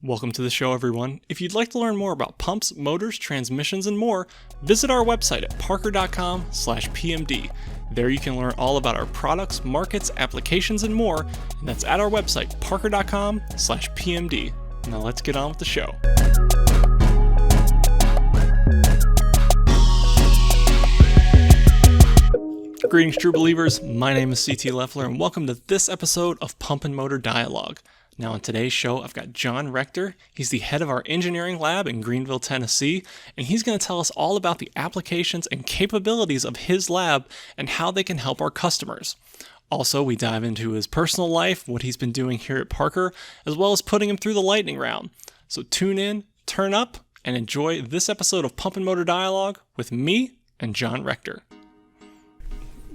Welcome to the show, everyone. If you'd like to learn more about pumps, motors, transmissions, and more, visit our website at parker.com/pmd. There you can learn all about our products, markets, applications, and more, and that's at our website, parker.com/pmd. Now let's get on with the show. Greetings, true believers. My name is CT Leffler, and welcome to this episode of Pump and Motor Dialogue. Now, on today's show, I've got John Rector. He's the head of our engineering lab in Greenville, Tennessee, and he's going to tell us all about the applications and capabilities of his lab and how they can help our customers. Also, we dive into his personal life, what he's been doing here at Parker, as well as putting him through the lightning round. So tune in, turn up, and enjoy this episode of Pump and Motor Dialogue with me and John Rector.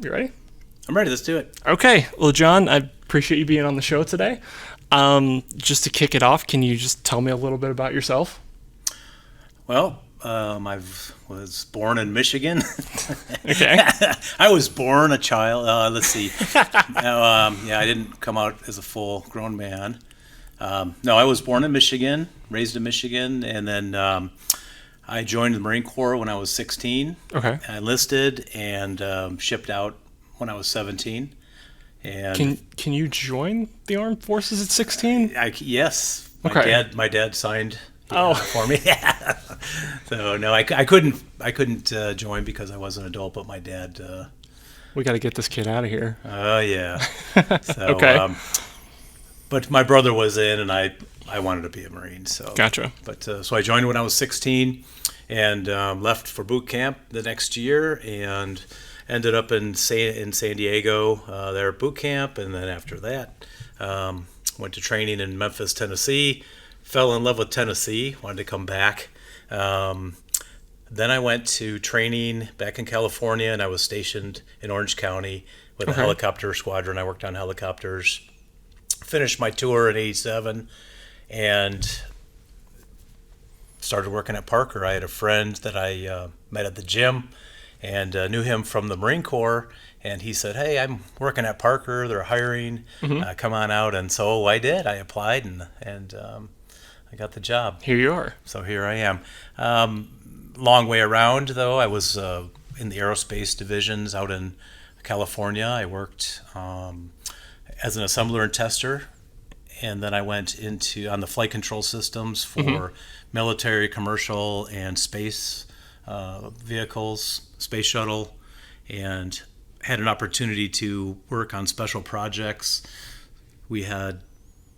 You ready? I'm ready. Let's do it. Okay. Well, John, I appreciate you being on the show today. Just to kick it off, can you just tell me a little bit about yourself? Well, I was born in Michigan. Okay. I was born a child. Let's see. I didn't come out as a full-grown man. No, I was born in Michigan, raised in Michigan, and then I joined the Marine Corps when I was 16. Okay. I enlisted and shipped out when I was 17. And Can you join the armed forces at 16? Yes. Okay. My dad signed Oh. for me. So no, I couldn't join because I was an adult, but my dad. We got to get this kid out of here. Oh yeah. So, Okay. But my brother was in, and I wanted to be a Marine. So Gotcha. But so I joined when I was 16, and left for boot camp the next year, and ended up in San Diego there at boot camp, and then after that went to training in Memphis, Tennessee. Fell in love with Tennessee, wanted to come back. Then I went to training back in California, and I was stationed in Orange County with a helicopter squadron. I worked on helicopters. Finished my tour in '87 and started working at Parker. I had a friend that I met at the gym and knew him from the Marine Corps, and he said, "Hey, I'm working at Parker. They're hiring. Come on out." And so I did. I applied, and I got the job. Here you are. So here I am. Long way around, though. I was in the aerospace divisions out in California. I worked as an assembler and tester, and then I went on the flight control systems for military, commercial, and space vehicles, space shuttle, and had an opportunity to work on special projects. We had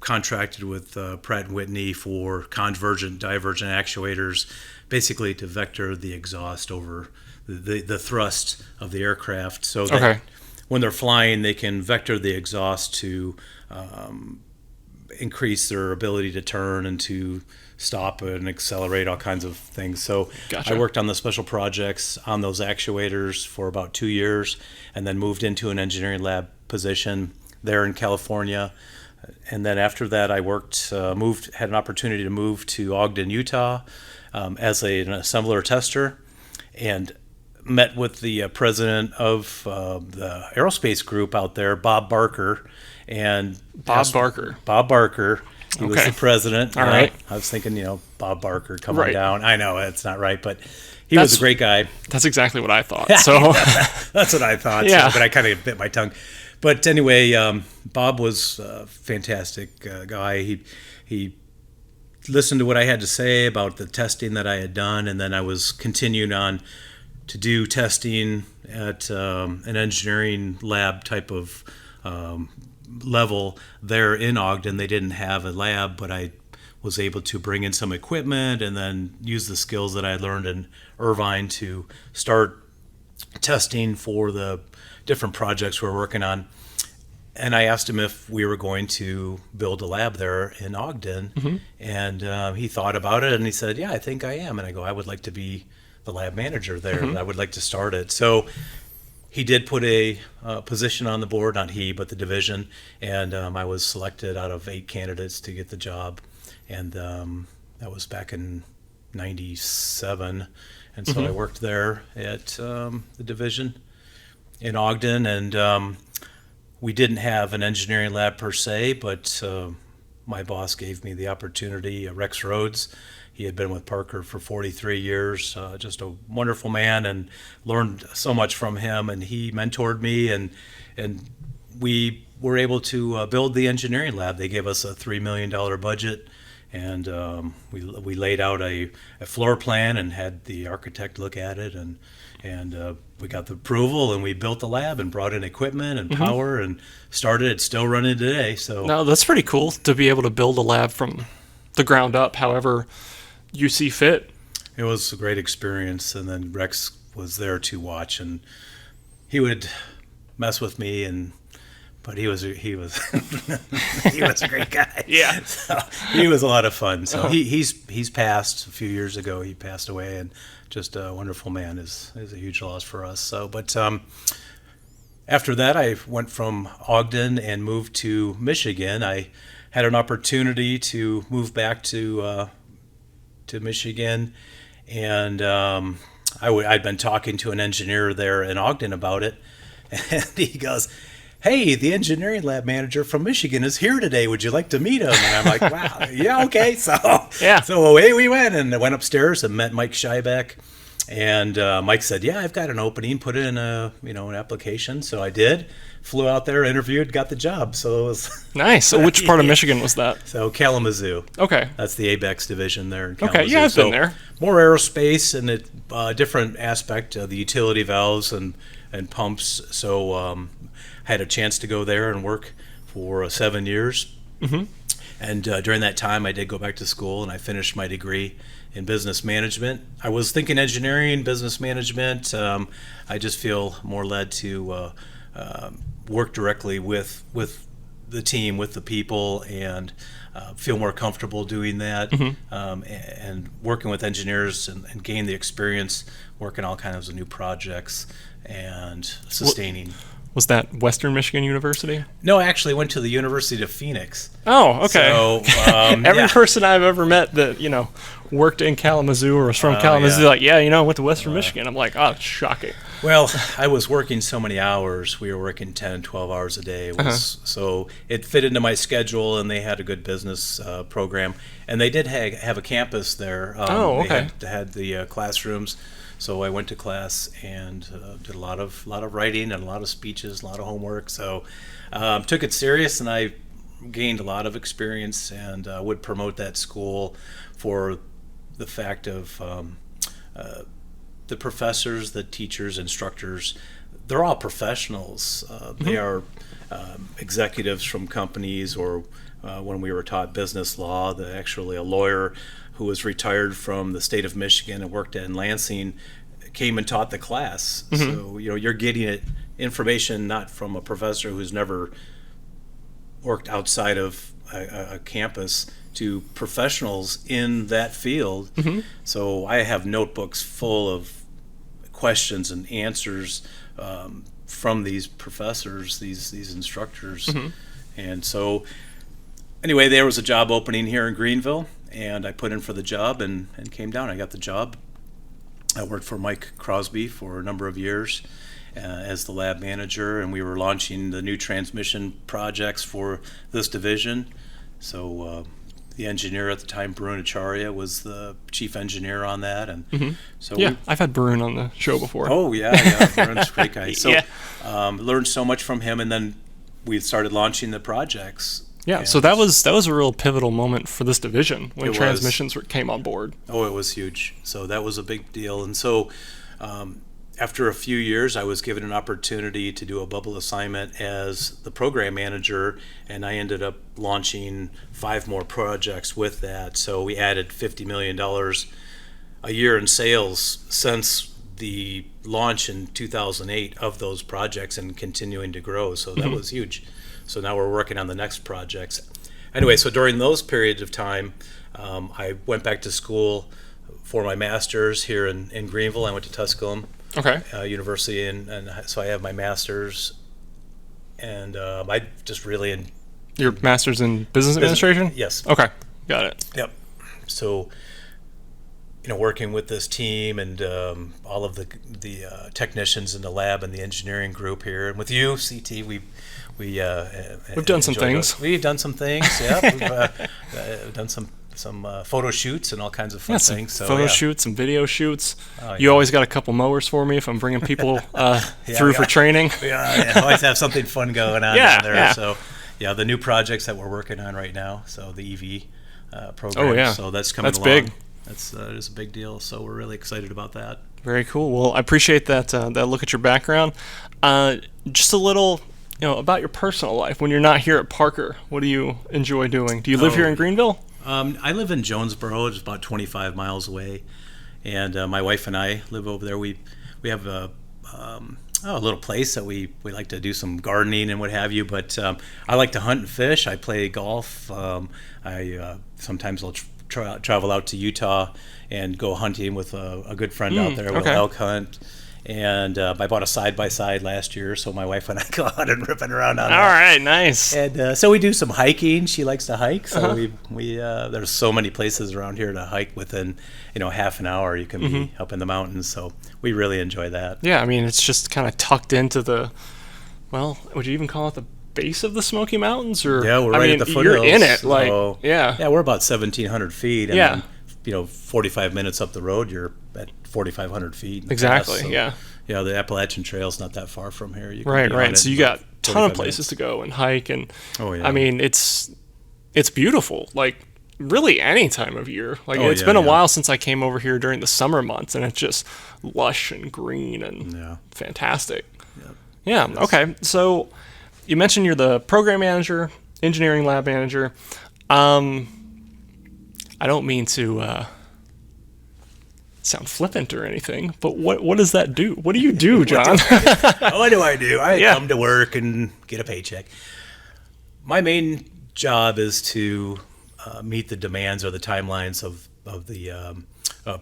contracted with Pratt & Whitney for convergent, divergent actuators, basically to vector the exhaust over the thrust of the aircraft so that when they're flying, they can vector the exhaust to increase their ability to turn and to stop and accelerate, all kinds of things. So Gotcha. I worked on the special projects on those actuators for about 2 years, and then moved into an engineering lab position there in California. And then after that, I had an opportunity to move to Ogden, Utah, as an assembler tester, and met with the president of the aerospace group out there, Bob Barker. And Bob Barker. He was the president. All right. I was thinking, Bob Barker coming Right. down. I know it's not right, but he was a great guy. That's exactly what I thought. So That's what I thought. Yeah. But I kind of bit my tongue. But anyway, Bob was a fantastic guy. He listened to what I had to say about the testing that I had done, and then I was continuing on to do testing at an engineering lab type of level there in Ogden. They didn't have a lab, but I was able to bring in some equipment and then use the skills that I had learned in Irvine to start testing for the different projects we're working on. And I asked him if we were going to build a lab there in Ogden, and he thought about it, and he said, "Yeah, I think I am." And I go, "I would like to be the lab manager there. I would like to start it." So he did put a position on the board, not he, but the division, and I was selected out of 8 candidates to get the job, and that was back in '97, and so I worked there at the division in Ogden, and we didn't have an engineering lab per se, but my boss gave me the opportunity, Rex Rhodes. He had been with Parker for 43 years, just a wonderful man, and learned so much from him. And he mentored me, and we were able to build the engineering lab. They gave us a $3 million budget, and we laid out a floor plan and had the architect look at it, and we got the approval, and we built the lab and brought in equipment and power and started. It's still running today. So No, that's pretty cool to be able to build a lab from the ground up, however you see fit. it was a great experience. And then Rex was there to watch, and he would mess with me, but he was he was a great guy. Yeah. So he was a lot of fun. So he's passed a few years ago. He passed away, and just a wonderful man. Is a huge loss for us. So, but after that, I went from Ogden and moved to Michigan. I had an opportunity to move back to Michigan, and I'd been talking to an engineer there in Ogden about it, and he goes, "Hey, the engineering lab manager from Michigan is here today. Would you like to meet him?" And I'm like, "Wow, yeah, okay." So away we went, and I went upstairs and met Mike Schiebeck. And Mike said, "Yeah, I've got an opening. Put in an application." So I did. Flew out there, interviewed, got the job. So it was Nice. So which part of Michigan was that? So Kalamazoo. Okay. That's the ABEX division there in Kalamazoo. Okay, yeah, I've been there. More aerospace and a different aspect of the utility valves and pumps. So I had a chance to go there and work for 7 years. Mm-hmm. And during that time, I did go back to school, and I finished my degree in business management. I was thinking engineering, business management. I just feel more led to work directly with the team, with the people, and feel more comfortable doing that. And working with engineers and gain the experience working all kinds of new projects and sustaining. Was that Western Michigan University? No, I actually went to the University of Phoenix. Oh, okay. So, Every person I've ever met that, worked in Kalamazoo or was from Kalamazoo, yeah. like, yeah, I went to Western Michigan. I'm like, oh, it's shocking. Well, I was working so many hours. We were working 10, 12 hours a day. So it fit into my schedule, and they had a good business program. And they did have a campus there. They had the classrooms. So I went to class and did a lot of writing and a lot of speeches, a lot of homework. So took it serious, and I gained a lot of experience, and would promote that school for the fact of the professors, the teachers, instructors. They're all professionals. They are executives from companies, or when we were taught business law, actually a lawyer who was retired from the state of Michigan and worked in Lansing came and taught the class. So you're getting information not from a professor who's never worked outside of a campus to professionals in that field. So I have notebooks full of questions and answers from these professors, these instructors. And so anyway, there was a job opening here in Greenville, and I put in for the job and came down. I got the job. I worked for Mike Crosby for a number of years as the lab manager, and we were launching the new transmission projects for this division. So the engineer at the time, Barun Acharya, was the chief engineer on that. And so I've had Barun on the show before. Oh, yeah. Barun's a great guy. So learned so much from him, and then we started launching the projects. Yeah, so that was a real pivotal moment for this division when transmissions came on board. Oh, it was huge. So that was a big deal. And so after a few years, I was given an opportunity to do a bubble assignment as the program manager, and I ended up launching 5 more projects with that. So we added $50 million a year in sales since the launch in 2008 of those projects, and continuing to grow. So that was huge. So now we're working on the next projects. Anyway, so during those periods of time, I went back to school for my master's here in Greenville. I went to Tusculum University, and so I have my master's. And I just really... Your master's in business administration? Yes. Okay, got it. Yep. So working with this team and all of the technicians in the lab and the engineering group here, and with you, CT, we've done some things. We've done some things. Yeah, we've done some photo shoots and all kinds of fun things. So, photo shoots, some video shoots. Oh, you always got a couple mowers for me if I'm bringing people through for training. Yeah, always have something fun going on down there. Yeah. So, the new projects that we're working on right now. So the EV program. Oh, yeah. So that's coming along. That's big. That is a big deal. So we're really excited about that. Very cool. Well, I appreciate that look at your background. Just a little, about your personal life. When you're not here at Parker, what do you enjoy doing? Do you live here in Greenville? I live in Jonesboro, just about 25 miles away, and my wife and I live over there. We have a little place that we like to do some gardening and what have you. But I like to hunt and fish. I play golf. I sometimes will travel out to Utah and go hunting with a good friend out there. We'll elk hunt. And I bought a side-by-side last year, so my wife and I go out and ripping around on that. All right, nice. And so we do some hiking. She likes to hike, so we there's so many places around here to hike within half an hour. You can be up in the mountains, so we really enjoy that. Yeah, I mean it's just kind of tucked into the, would you even call it the base of the Smoky Mountains? Or yeah, we're right at the foothills. You're in it, so, yeah, we're about 1,700 feet. And yeah. Then, 45 minutes up the road, you're at 4,500 feet. Exactly, so, yeah. Yeah, the Appalachian Trail's not that far from here. You can Right. So you got a ton of places to go and hike, and I mean it's beautiful. Like really any time of year. Like it's been a while since I came over here during the summer months, and it's just lush and green and fantastic. Yeah. Okay. So you mentioned you're the program manager, engineering lab manager. I don't mean to sound flippant or anything, but what does that do? What do you do, John? What do I do? I come to work and get a paycheck. My main job is to meet the demands or the timelines of the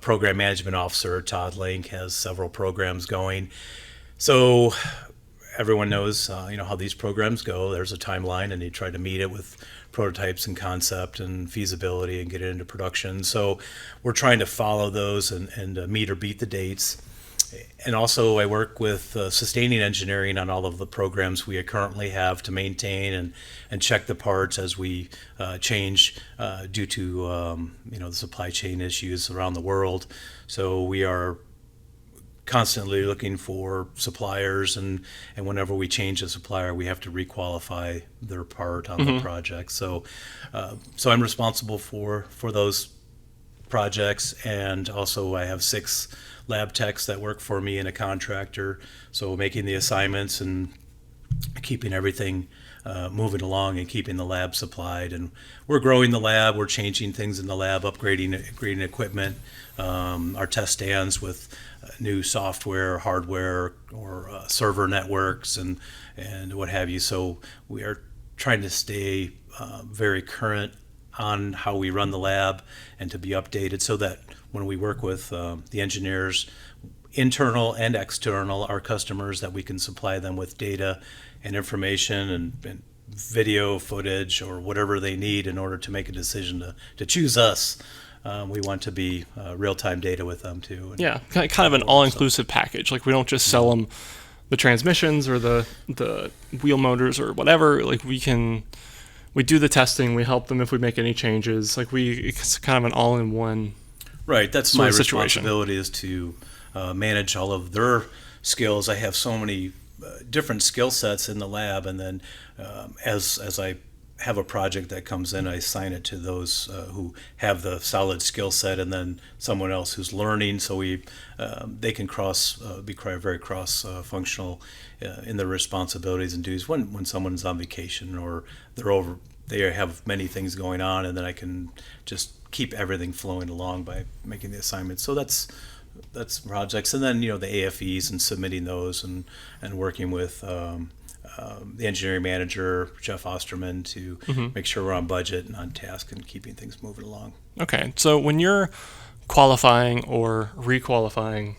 program management officer. Todd Link has several programs going. So everyone knows how these programs go. There's a timeline, and you try to meet it with prototypes and concept and feasibility and get it into production. So we're trying to follow those and meet or beat the dates. And also I work with sustaining engineering on all of the programs we currently have to maintain and check the parts as we change due to the supply chain issues around the world. So we are constantly looking for suppliers, and whenever we change a supplier, we have to requalify their part on the project. So I'm responsible for those projects, and also I have 6 lab techs that work for me and a contractor. So making the assignments and keeping everything moving along and keeping the lab supplied. And we're growing the lab. We're changing things in the lab, upgrading equipment, our test stands with new software, hardware, or server networks and what have you. So we are trying to stay very current on how we run the lab and to be updated so that when we work with the engineers, internal and external, our customers, that we can supply them with data and information and video footage or whatever they need in order to make a decision to choose us. We want to be real-time data with them too. Yeah, kind of an all-inclusive package. Like we don't just sell them the transmissions or the wheel motors or whatever. Like we do the testing. We help them if we make any changes. Like it's kind of an all-in-one. Right. That's my responsibility, is to manage all of their skills. I have so many different skill sets in the lab, and then as I have a project that comes in, I assign it to those who have the solid skill set, and then someone else who's learning. So they can be very cross functional in their responsibilities and duties when someone's on vacation or they have many things going on, and then I can just keep everything flowing along by making the assignments. So that's projects, and then the AFEs and submitting those and working with the engineering manager, Jeff Osterman, to make sure we're on budget and on task and keeping things moving along. Okay, so when you're qualifying or requalifying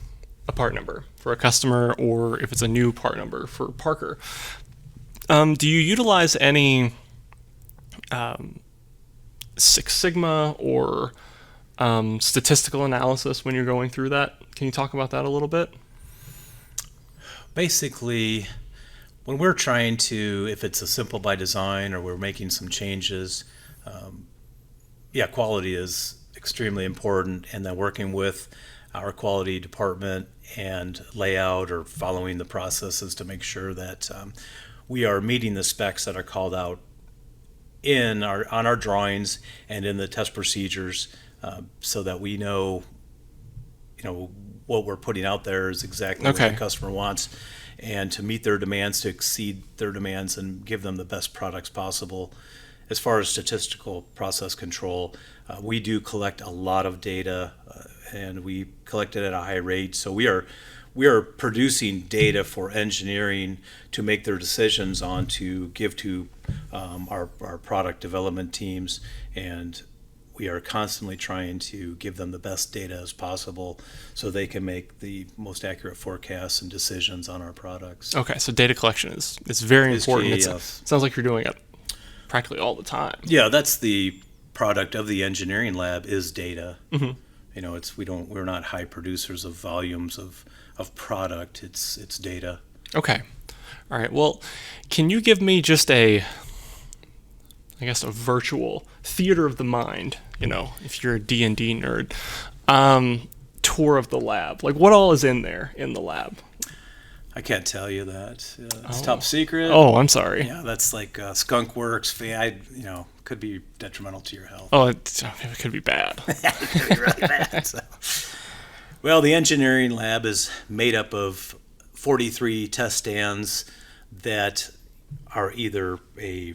a part number for a customer, or if it's a new part number for Parker, do you utilize any Six Sigma or statistical analysis when you're going through that. Can you talk about that a little bit? Basically, when we're trying to, if it's a simple by design or we're making some changes, quality is extremely important, and then working with our quality department and layout or following the processes to make sure that we are meeting the specs that are called out on our drawings and in the test procedures, so that we know what we're putting out there is exactly what the customer wants, and to meet their demands, to exceed their demands, and give them the best products possible. As far as statistical process control, we do collect a lot of data, and we collect it at a high rate. So we are producing data for engineering to make their decisions on, to give to our product development teams, and we are constantly trying to give them the best data as possible so they can make the most accurate forecasts and decisions on our products. Okay, so data collection is very important. Key, It yes. sounds like you're doing it practically all the time. Yeah, that's the product of the engineering lab, is data. Mm-hmm. We're not high producers of volumes of product. It's data. Okay. All right. Well, can you give me just a virtual theater of the mind, if you're a D&D nerd, tour of the lab? Like, what all is in there in the lab? I can't tell you that. It's top secret. Oh, I'm sorry. Yeah, that's like skunk works. Could be detrimental to your health. Oh, it could be bad. It could be really bad. Well, the engineering lab is made up of 43 test stands that are either a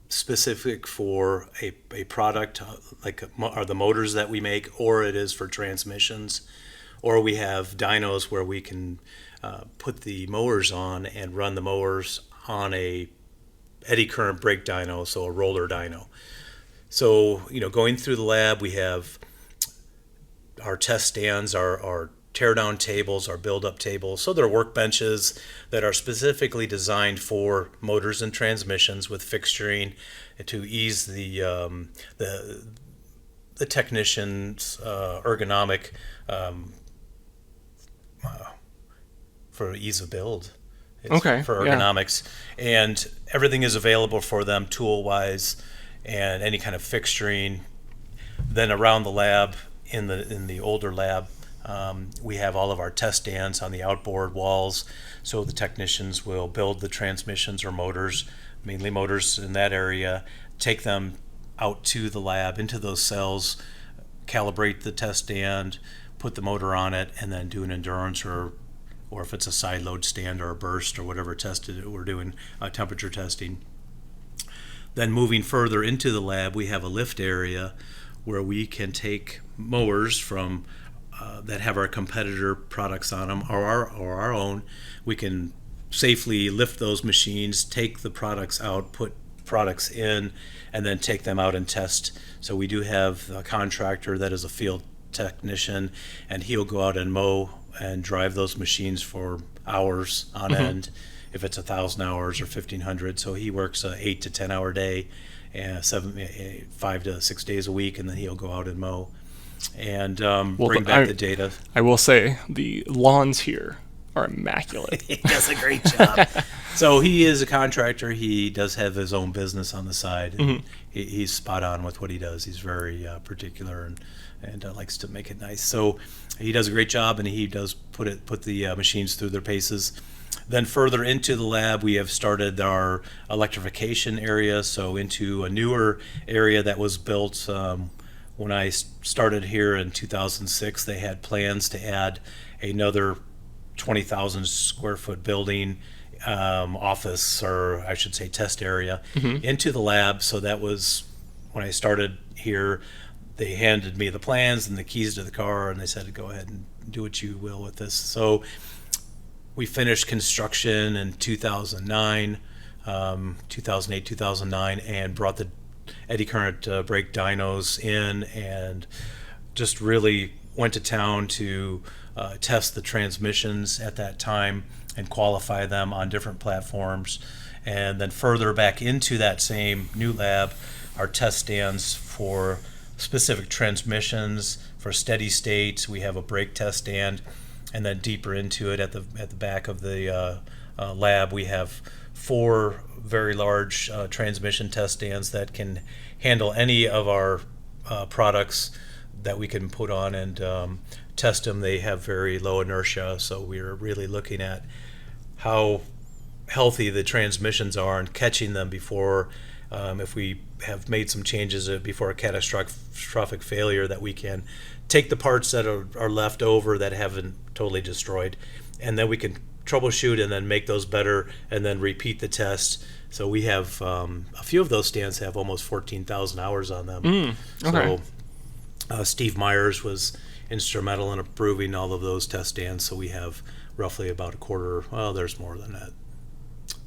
specific for a product, like are the motors that we make, or it is for transmissions, or we have dynos where we can put the mowers on and run the mowers on a eddy current brake dyno, so a roller dyno. So, going through the lab, we have our test stands, our tear down tables, our build up tables. So they're workbenches that are specifically designed for motors and transmissions, with fixturing to ease the technician's ergonomic, for ease of build. For ergonomics. Yeah. And everything is available for them tool wise, and any kind of fixturing. Then around the lab, in the older lab, we have all of our test stands on the outboard walls, so the technicians will build the transmissions or motors, mainly motors in that area, take them out to the lab, into those cells, calibrate the test stand, put the motor on it, and then do an endurance, or if it's a side load stand or a burst or whatever tested, we're doing temperature testing. Then moving further into the lab, we have a lift area where we can take mowers from that have our competitor products on them, or our own. We can safely lift those machines, take the products out, put products in, and then take them out and test. So we do have a contractor that is a field technician, and he'll go out and mow and drive those machines for hours on end, if it's 1,000 hours or 1,500. So he works a 8 to 10 hour day, and 5 to 6 days a week, and then he'll go out and mow and bring back the data. I will say the lawns here are immaculate. He does a great job. So he is a contractor. He does have his own business on the side. And he's spot on with what he does. He's very particular and likes to make it nice. So he does a great job, and he does put the machines through their paces. Then further into the lab, we have started our electrification area, so into a newer area that was built when I started here in 2006. They had plans to add another 20,000 square foot building, office, or I should say test area, into the lab. So that was when I started here. They handed me the plans and the keys to the car, and they said, go ahead and do what you will with this. So we finished construction in 2008, 2009, and brought the eddy current brake dynos in, and just really went to town to test the transmissions at that time and qualify them on different platforms. And then further back into that same new lab, our test stands for specific transmissions for steady state. We have a brake test stand, and then deeper into it at the back of the lab, we have 4 very large transmission test stands that can handle any of our products that we can put on and test them. They have very low inertia, so we're really looking at how healthy the transmissions are and catching them before, if we have made some changes before a catastrophic failure, that we can take the parts that are left over that haven't totally destroyed, and then we can troubleshoot and then make those better and then repeat the test. So we have a few of those stands have almost 14,000 hours on them. Okay. So Steve Myers was instrumental in approving all of those test stands. So we have roughly about a quarter, well, there's more than that,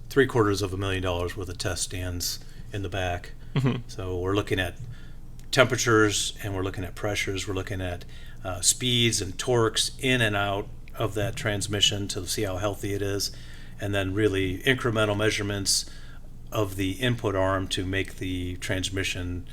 $750,000 worth of test stands in the back. So we're looking at temperatures and we're looking at pressures. We're looking at speeds and torques in and out of that transmission to see how healthy it is, and then really incremental measurements of the input arm to make the transmission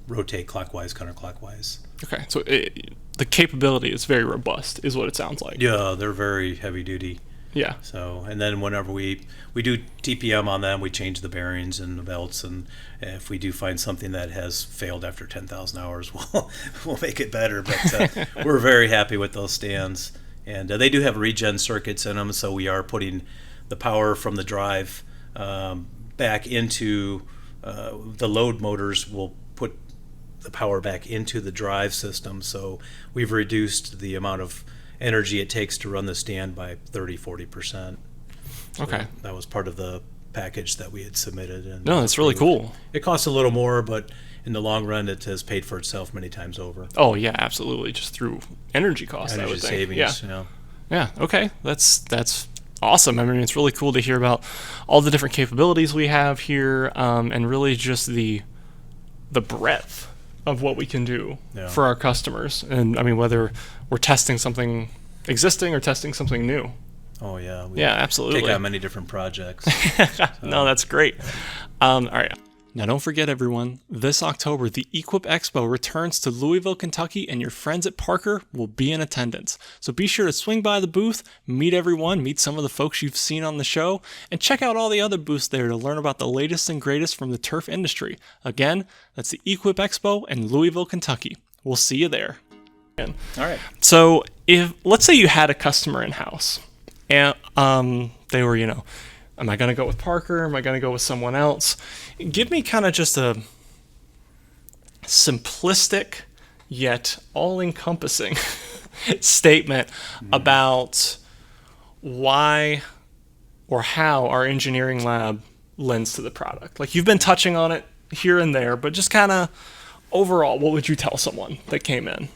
rotate clockwise, counterclockwise. Okay, so the capability is very robust, is what it sounds like. Yeah, they're very heavy duty. Yeah. So, and then whenever we do TPM on them, we change the bearings and the belts, and if we do find something that has failed after 10,000 hours, we'll make it better. But we're very happy with those stands, and they do have regen circuits in them, so we are putting the power from the drive back into the load motors. Will put the power back into the drive system, so we've reduced the amount of energy it takes to run the stand by 30-40%. So Okay. that was part of the package that we had submitted. And No, that's really cool. It costs a little more, but in the long run, it has paid for itself many times over. Oh yeah, absolutely. Just through energy costs, I Energy would think. savings, Yeah. you know. Yeah. Okay. That's awesome. I mean, it's really cool to hear about all the different capabilities we have here, and really just the breadth of what we can do for our customers. And I mean, whether we're testing something existing or testing something new. Oh yeah. We Yeah, absolutely. take on many different projects. No, that's great. All right. Now, don't forget, everyone, this October, the Equip Expo returns to Louisville, Kentucky, and your friends at Parker will be in attendance. So be sure to swing by the booth, meet everyone, meet some of the folks you've seen on the show, and check out all the other booths there to learn about the latest and greatest from the turf industry. Again, that's the Equip Expo in Louisville, Kentucky. We'll see you there. All right. So let's say you had a customer in-house, and they were, am I going to go with Parker? Am I going to go with someone else? Give me kind of just a simplistic yet all-encompassing statement about why or how our engineering lab lends to the product. Like, you've been touching on it here and there, but just kind of overall, what would you tell someone that came in?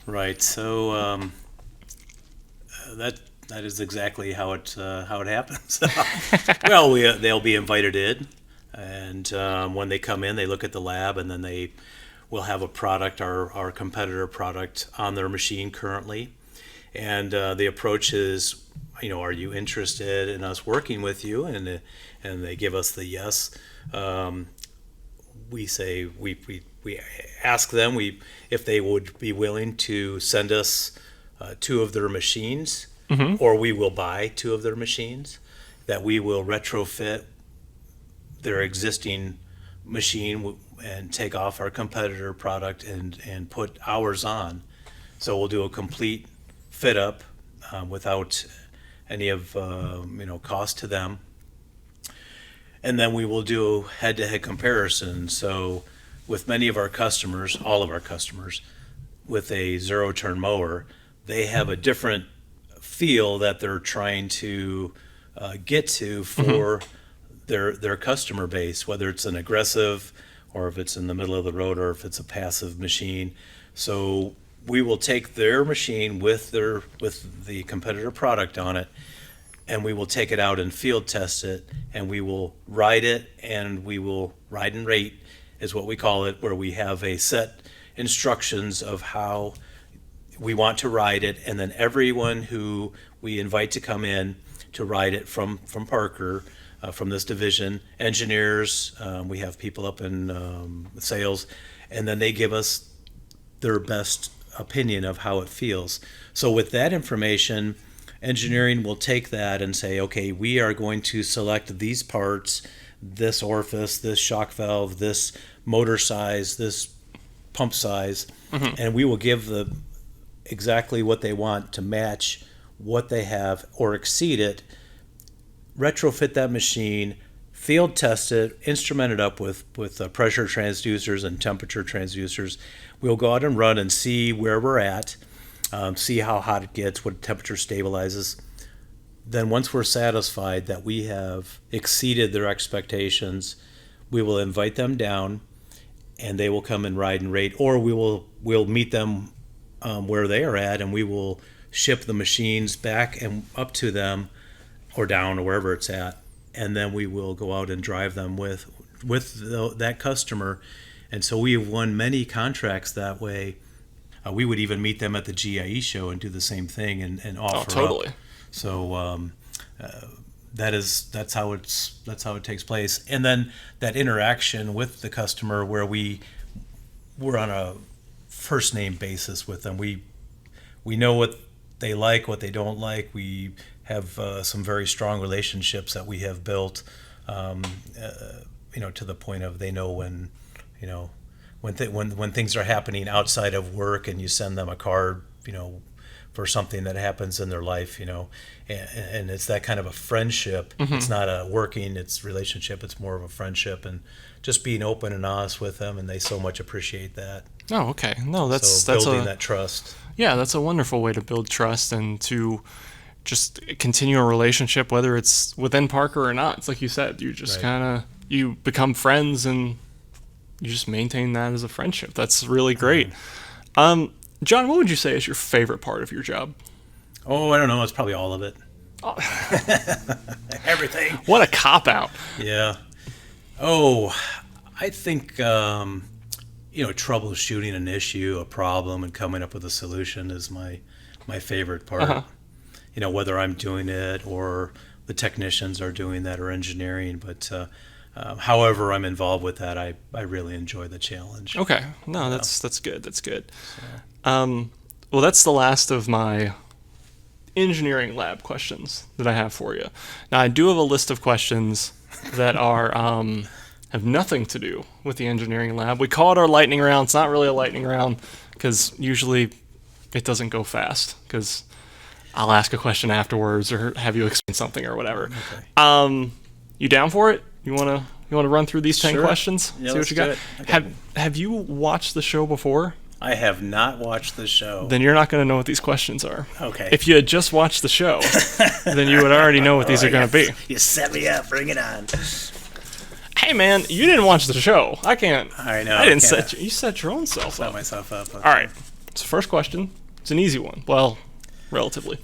Right. So that is exactly how it happens. Well, they'll be invited in, and when they come in, they look at the lab, and then they will have a product, our competitor product, on their machine currently, and the approach is, are you interested in us working with you? And they give us the yes. We say we ask them if they would be willing to send us 2 of their machines. Mm-hmm. Or we will buy 2 of their machines that we will retrofit their existing machine and take off our competitor product and put ours on. So we'll do a complete fit up without any of cost to them. And then we will do head-to-head comparison. So with many of our customers, all of our customers, with a zero-turn mower, they have a different feel that they're trying to get to for their customer base, whether it's an aggressive or if it's in the middle of the road or if it's a passive machine. So we will take their machine with the competitor product on it, and we will take it out and field test it, and we will ride it, and we will ride and rate is what we call it, where we have a set instructions of how we want to ride it, and then everyone who we invite to come in to ride it from Parker, from this division, engineers. We have people up in sales, and then they give us their best opinion of how it feels. So with that information, engineering will take that and say, okay, we are going to select these parts, this orifice, this shock valve, this motor size, this pump size, and we will give the exactly what they want to match what they have or exceed it, retrofit that machine, field test it, instrument it up with pressure transducers and temperature transducers. We'll go out and run and see where we're at, see how hot it gets, what temperature stabilizes. Then once we're satisfied that we have exceeded their expectations, we will invite them down and they will come and ride and rate, or we'll meet them where they are at, and we will ship the machines back and up to them or down or wherever it's at, and then we will go out and drive them with that customer. And so we have won many contracts that way. We would even meet them at the GIE show and do the same thing and offer totally. up. So that's how it takes place. And then that interaction with the customer where we're on a first name basis with them. We know what they like, what they don't like. We have some very strong relationships that we have built, to the point of they know when things are happening outside of work, and you send them a card, for something that happens in their life, and it's that kind of a friendship. It's not a it's relationship. It's more of a friendship, and just being open and honest with them, and they so much appreciate that. Oh, okay. No, that's building that trust. Yeah, that's a wonderful way to build trust and to just continue a relationship, whether it's within Parker or not. It's like you said, you just you become friends and you just maintain that as a friendship. That's really great. John, what would you say is your favorite part of your job? Oh, I don't know. It's probably all of it. Oh. Everything. What a cop-out. Yeah. Oh, I think, troubleshooting an issue, a problem, and coming up with a solution is my favorite part. Whether I'm doing it or the technicians are doing that or engineering. But however I'm involved with that, I really enjoy the challenge. Okay. No, that's good. That's good. Well, that's the last of my engineering lab questions that I have for you. Now, I do have a list of questions that are have nothing to do with the engineering lab. We call it our lightning round. It's not really a lightning round because usually it doesn't go fast because I'll ask a question afterwards or have you explain something or whatever. Okay. You down for it? You want to run through these 10 questions? Yeah, see what you got? Okay. Have you watched the show before? I have not watched the show. Then you're not going to know what these questions are. Okay. If you had just watched the show, then you would already know what these are going to be. You set me up. Bring it on. Hey, man, you didn't watch the show. I can't. I know. I didn't set you. You set your own self set up. myself up. Okay. All right. So first question. It's an easy one. Well, relatively.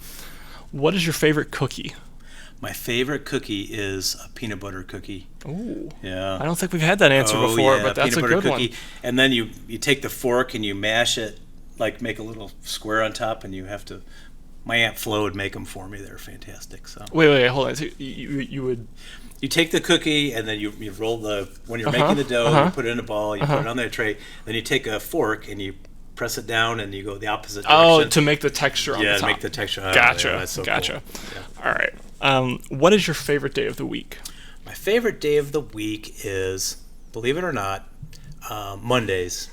What is your favorite cookie? My favorite cookie is a peanut butter cookie. Ooh. Yeah. I don't think we've had that answer before, but that's a good cookie. one. And then you take the fork and you mash it, like make a little square on top, and you have to. My Aunt Flo would make them for me. They're fantastic. So. Wait, hold on. So you would. You take the cookie and then you roll when you're making the dough, you put it in a ball, you put it on that tray. Then you take a fork and you press it down and you go the opposite direction. Oh, to make the texture on the top. Yeah, to make the texture. Gotcha. That's so Gotcha. Cool. Yeah. All right. What is your favorite day of the week? My favorite day of the week is, believe it or not, Mondays.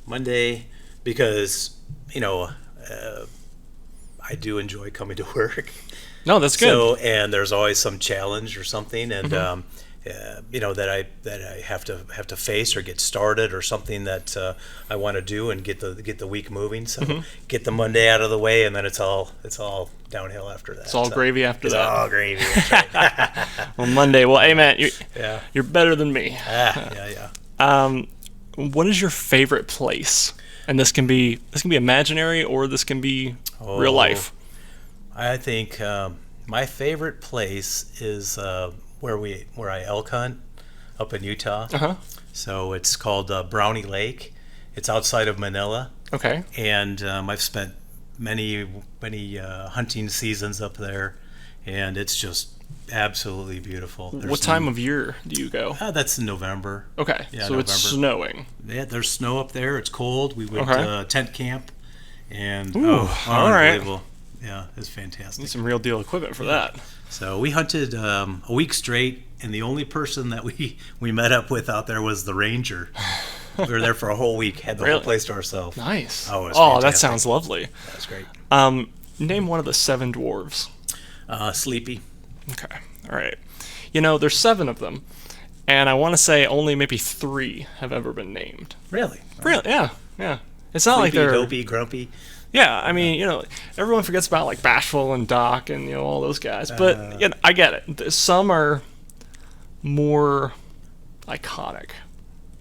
Monday, because I do enjoy coming to work. No, that's good. So, and there's always some challenge or something, and that I have to face or get started or something that I want to do and get the week moving. So get the Monday out of the way, and then it's all downhill after that. It's all gravy after that. It's all gravy. That's right. Well, Monday. Well, hey man, you're better than me. Yeah. What is your favorite place? And this can be imaginary or this can be real life. I think my favorite place is where I elk hunt up in Utah. So it's called Brownie Lake. It's outside of Manila. Okay. And I've spent many hunting seasons up there, and it's just absolutely beautiful. What time of year do you go? That's in November. Okay, Yeah, so November. it's snowing. Yeah, there's snow up there. It's cold. We went tent camp, and Ooh, all right. unbelievable. Yeah, it's fantastic. Need some real deal equipment for that. So we hunted a week straight, and the only person that we met up with out there was the ranger. We were there for a whole week, had the whole place to ourselves. Nice. Oh, that sounds lovely. That's great. Name one of the 7 dwarves. Sleepy. Okay, all right. There's 7 of them, and I want to say only maybe 3 have ever been named. Really? Really? Yeah. It's not Sleepy, like they're dopey, grumpy. Yeah, I mean, everyone forgets about like Bashful and Doc and all those guys, but I get it. Some are more iconic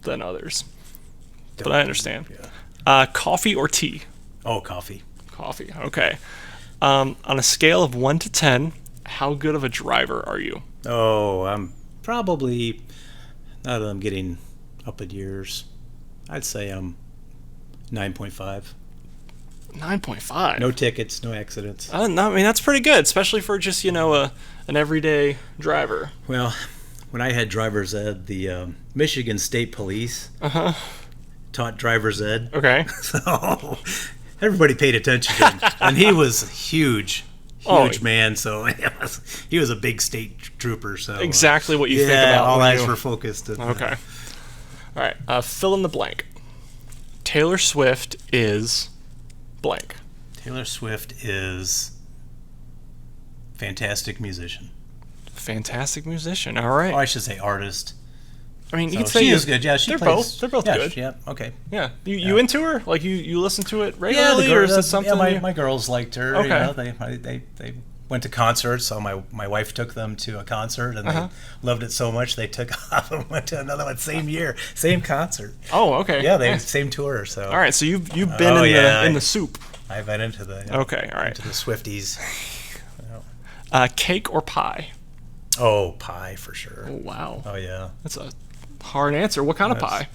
than others, but I understand. Yeah. Coffee or tea? Oh, coffee. Coffee. Okay. On a scale of 1 to 10, how good of a driver are you? Oh, I'm probably, now that I'm getting up in years, I'd say I'm 9.5. 9.5. No tickets, no accidents. No, I mean that's pretty good, especially for just an everyday driver. Well, when I had driver's ed, the Michigan State Police taught driver's ed. Okay. So everybody paid attention to him, and he was huge man. So he was a big state trooper. So exactly what you think about. Yeah, all eyes were focused. Okay. All right. Fill in the blank. Taylor Swift is blank. Taylor Swift is fantastic musician. Fantastic musician. All right. Oh, I should say artist. I mean, you So could say she is good. Yeah, she they're plays. They're both good. Yeah. Okay. Yeah. You into her? Like you listen to it regularly, Yeah, or is it something? Yeah, my girls liked her. Okay. They went to concerts. So my wife took them to a concert, and they loved it so much they took off and went to another one same year, same concert. Oh, okay. Yeah, nice. same tour. So. All right. So you've been in the soup. I've been into the. Okay. All right. Into the Swifties. Cake or pie? Oh, pie for sure. Oh, wow. Oh yeah. That's a hard answer. What kind of pie?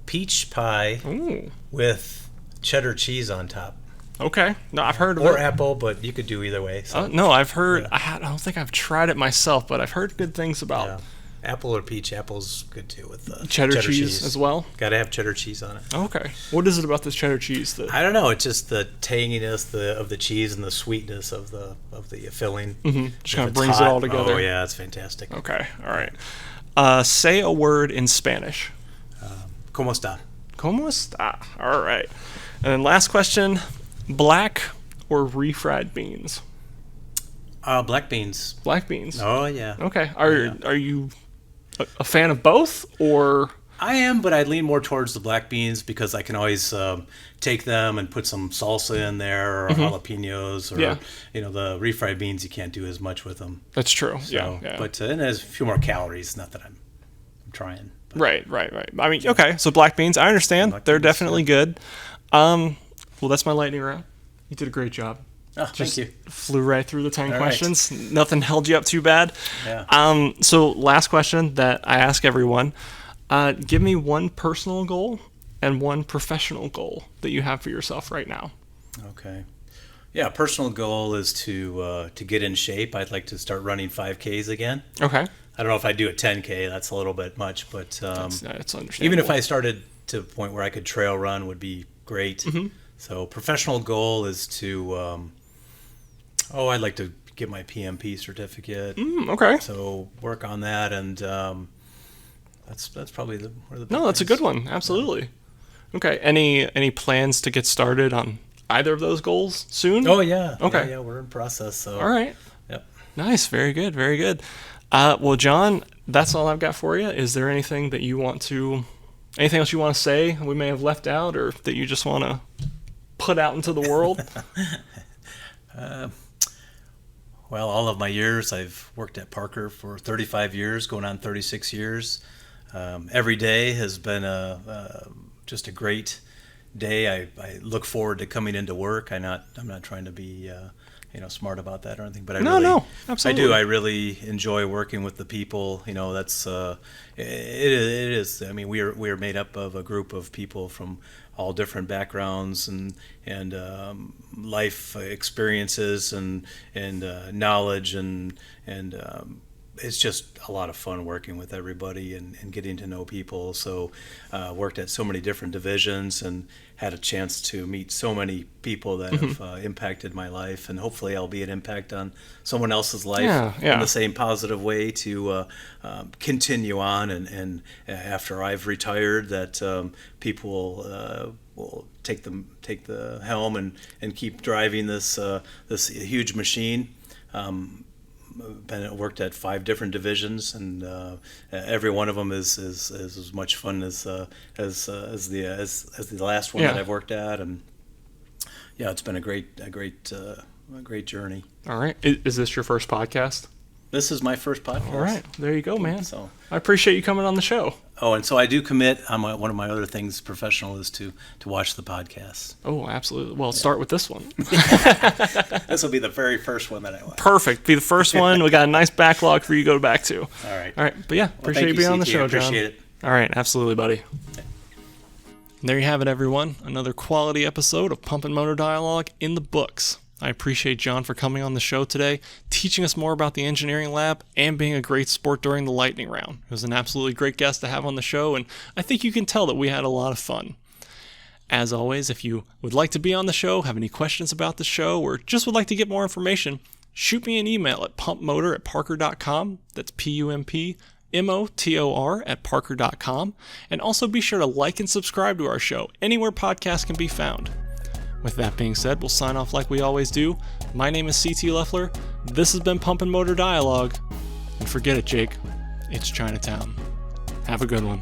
Peach pie with cheddar cheese on top. Okay. No, I've heard of or it. apple, but you could do either way. So. No, I've heard. Yeah. I don't think I've tried it myself, but I've heard good things about. Yeah. Apple or peach. Apple's good too with cheddar cheese as well. Got to have cheddar cheese on it. Okay. What is it about this cheddar cheese that? I don't know. It's just the tanginess of the cheese and the sweetness of the filling. Mm-hmm. Just kind of brings it all together. Oh yeah, it's fantastic. Okay. All right. Say a word in Spanish. ¿Cómo está? ¿Cómo está? All right. And then last question: black or refried beans? Black beans. Black beans. Oh yeah. Okay. Are you a fan of both, or? I am, but I lean more towards the black beans because I can always take them and put some salsa in there or jalapenos or the refried beans. You can't do as much with them. That's true. So, yeah. But and there's a few more calories. Not that I'm trying. But. Right. I mean, okay. So black beans, I understand. They're definitely good. Well, that's my lightning round. You did a great job. Oh, thank you. Flew right through the 10 questions. Right. Nothing held you up too bad. Yeah. So last question that I ask everyone. Give me one personal goal and one professional goal that you have for yourself right now. Okay. Yeah, personal goal is to get in shape. I'd like to start running 5Ks again. Okay. I don't know if I do a 10K. That's a little bit much, but that's understandable. Even if I started to a point where I could trail run would be great. Mm-hmm. So professional goal is to I'd like to get my PMP certificate. Okay. So work on that, and that's probably one of the. No, that's a good one. Absolutely. Yeah. Okay. Any plans to get started on either of those goals soon? Oh yeah. Okay. Yeah, we're in process. So. All right. Yep. Nice. Very good. Very good. Well, John, that's all I've got for you. Is there anything else you want to say we may have left out, or that you just want to put out into the world? Well, all of my years, I've worked at Parker for 35 years, going on 36 years. Every day has been just a great day. I look forward to coming into work. I'm not trying to be smart about that or anything, but no, absolutely. I do. I really enjoy working with the people. That's it is. I mean, we are made up of a group of people from all different backgrounds and life experiences and knowledge and it's just a lot of fun working with everybody and getting to know people. So worked at so many different divisions and had a chance to meet so many people that have impacted my life, and hopefully I'll be an impact on someone else's life in the same positive way to continue on. And after I've retired, that people will take the helm and keep driving this huge machine. Worked at 5 different divisions, and every one of them is as much fun as the last one that I've worked at, and it's been a great journey. All right, is this your first podcast? This is my first podcast. All right, there you go, man. So I appreciate you coming on the show. Oh, and so I do commit. One of my other things professional is to watch the podcast. Oh, absolutely. Well, start with this one. This will be the very first one that I watch. Perfect. Be the first one. We got a nice backlog for you to go back to. All right. But yeah, appreciate you being on the show, John. Appreciate it. All right, absolutely, buddy. Okay. There you have it, everyone. Another quality episode of Pump and Motor Dialogue in the books. I appreciate John for coming on the show today, teaching us more about the engineering lab, and being a great sport during the lightning round. It was an absolutely great guest to have on the show, and I think you can tell that we had a lot of fun. As always, if you would like to be on the show, have any questions about the show, or just would like to get more information, shoot me an email at pumpmotor@parker.com. That's PUMPMOTOR@parker.com. And also be sure to like and subscribe to our show anywhere podcasts can be found. With that being said, we'll sign off like we always do. My name is CT Leffler. This has been Pump and Motor Dialogue. And forget it, Jake. It's Chinatown. Have a good one.